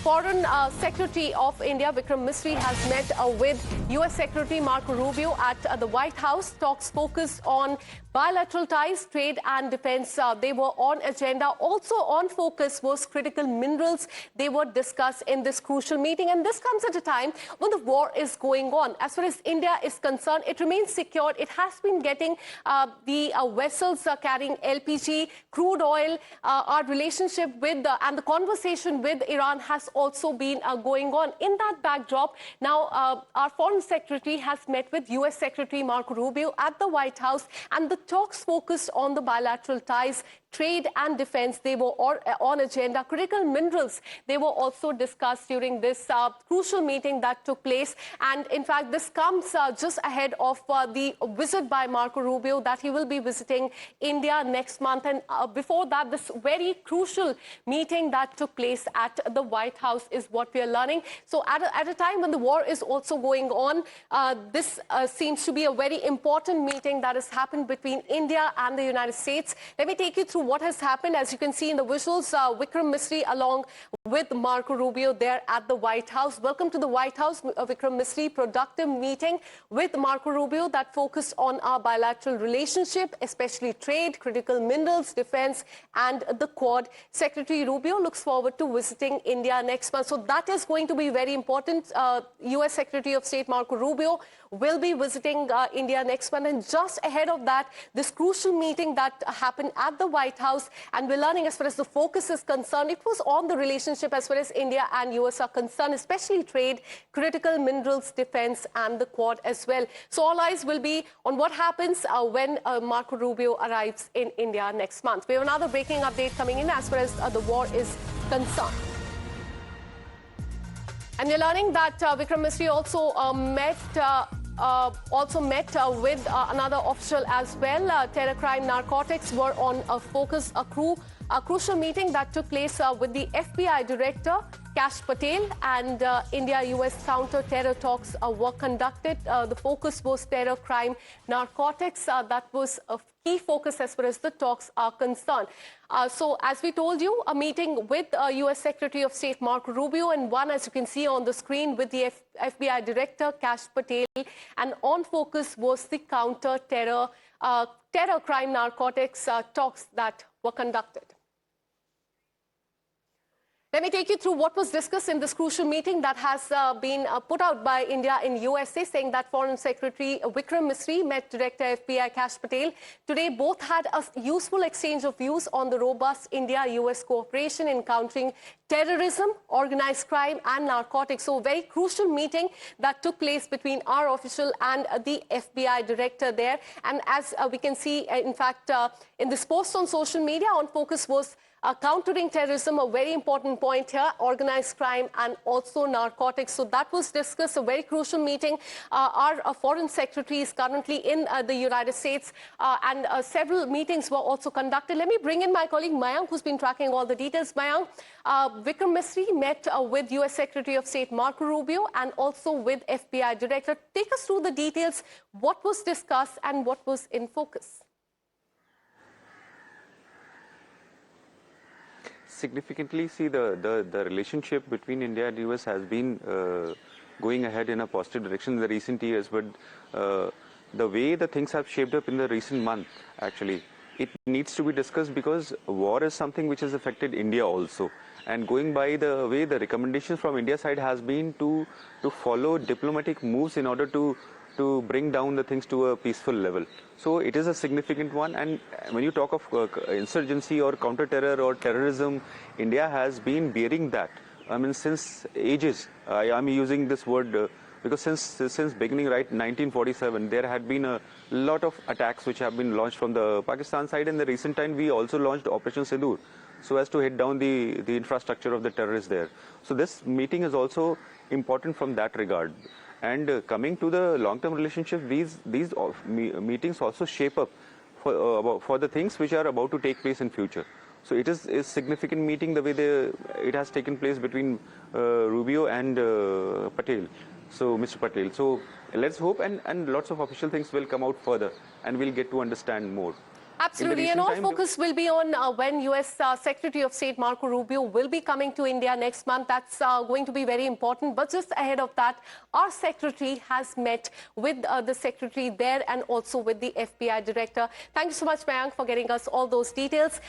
Foreign Secretary of India Vikram Misri has met with US Secretary Marco Rubio at the White House. Talks focused on bilateral ties, trade and defense. They were on agenda. Also on focus was critical minerals. They were discussed in this crucial meeting. And this comes at a time when the war is going on. As far as India is concerned, it remains secured. It has been getting the vessels carrying LPG, crude oil. Our relationship with and the conversation with Iran has also been going on. In that backdrop, now our Foreign Secretary has met with US Secretary Marco Rubio at the White House, and the talks focused on the bilateral ties, trade and defense. They were on agenda. Critical minerals, they were also discussed during this crucial meeting that took place. And in fact, this comes just ahead of the visit by Marco Rubio that he will be visiting India next month. And before that, this very crucial meeting that took place at the White House is what we are learning. So at a time when the war is also going on, this seems to be a very important meeting that has happened between India and the United States. Let me take you through what has happened. As you can see in the visuals, Vikram Misri along with Marco Rubio there at the White House. Welcome to the White House, Vikram Misri. Productive meeting with Marco Rubio that focused on our bilateral relationship, especially trade, critical minerals, defense and the Quad. Secretary Rubio looks forward to visiting India next month. So that is going to be very important. US Secretary of State Marco Rubio will be visiting India next month. And just ahead of that, this crucial meeting that happened at the White House, and we're learning as far as the focus is concerned, it was on the relationship as far as India and US are concerned, especially trade, critical minerals, defense and the Quad as well. So all eyes will be on what happens when Marco Rubio arrives in India next month. We have another breaking update coming in as far as the war is concerned. And we're learning that Vikram Misri also met with another official as well. Terror, crime, narcotics were on a focus, a crucial meeting that took place with the FBI Director, Kash Patel, and India-US counter-terror talks were conducted. The focus was terror, crime, narcotics. That was a key focus as far as the talks are concerned. So, as we told you, a meeting with US Secretary of State Marco Rubio, and one, as you can see on the screen, with the FBI Director, Kash Patel. And on focus was the counter-terror, terror, crime, narcotics talks that were conducted. Let me take you through what was discussed in this crucial meeting that has been put out by India in USA, saying that Foreign Secretary Vikram Misri met Director FBI Kash Patel. Today, both had a useful exchange of views on the robust India-US cooperation in countering terrorism, organized crime and narcotics. So a very crucial meeting that took place between our official and the FBI Director there. And as we can see, in fact, in this post on social media, on focus was countering terrorism, a very important point here, organized crime and also narcotics. So that was discussed, a very crucial meeting. Our Foreign Secretary is currently in the United States, and several meetings were also conducted. Let me bring in my colleague Mayank, who's been tracking all the details. Mayank, Vikram Misri met with US Secretary of State Marco Rubio and also with FBI Director. Take us through the details, what was discussed and what was in focus. Significantly, see, the relationship between India and US has been going ahead in a positive direction in the recent years, but the way the things have shaped up in the recent month, actually, it needs to be discussed because war is something which has affected India also. And going by the way the recommendations from India side has been to follow diplomatic moves in order to bring down the things to a peaceful level. So it is a significant one, and when you talk of insurgency or counter-terror or terrorism, India has been bearing that. I mean, since ages. I'm using this word because since beginning, right, 1947, there had been a lot of attacks which have been launched from the Pakistan side. In the recent time, we also launched Operation Sindoor, so as to hit down the infrastructure of the terrorists there. So this meeting is also important from that regard. And coming to the long-term relationship, these meetings also shape up for the things which are about to take place in future. So it is a significant meeting the way it has taken place between Rubio and Patel. So Mr. Patel. So let's hope, and lots of official things will come out further, and we'll get to understand more. Absolutely, and all focus will be on when U.S. Secretary of State Marco Rubio will be coming to India next month. That's going to be very important. But just ahead of that, our secretary has met with the secretary there and also with the FBI director. Thank you so much, Mayank, for getting us all those details.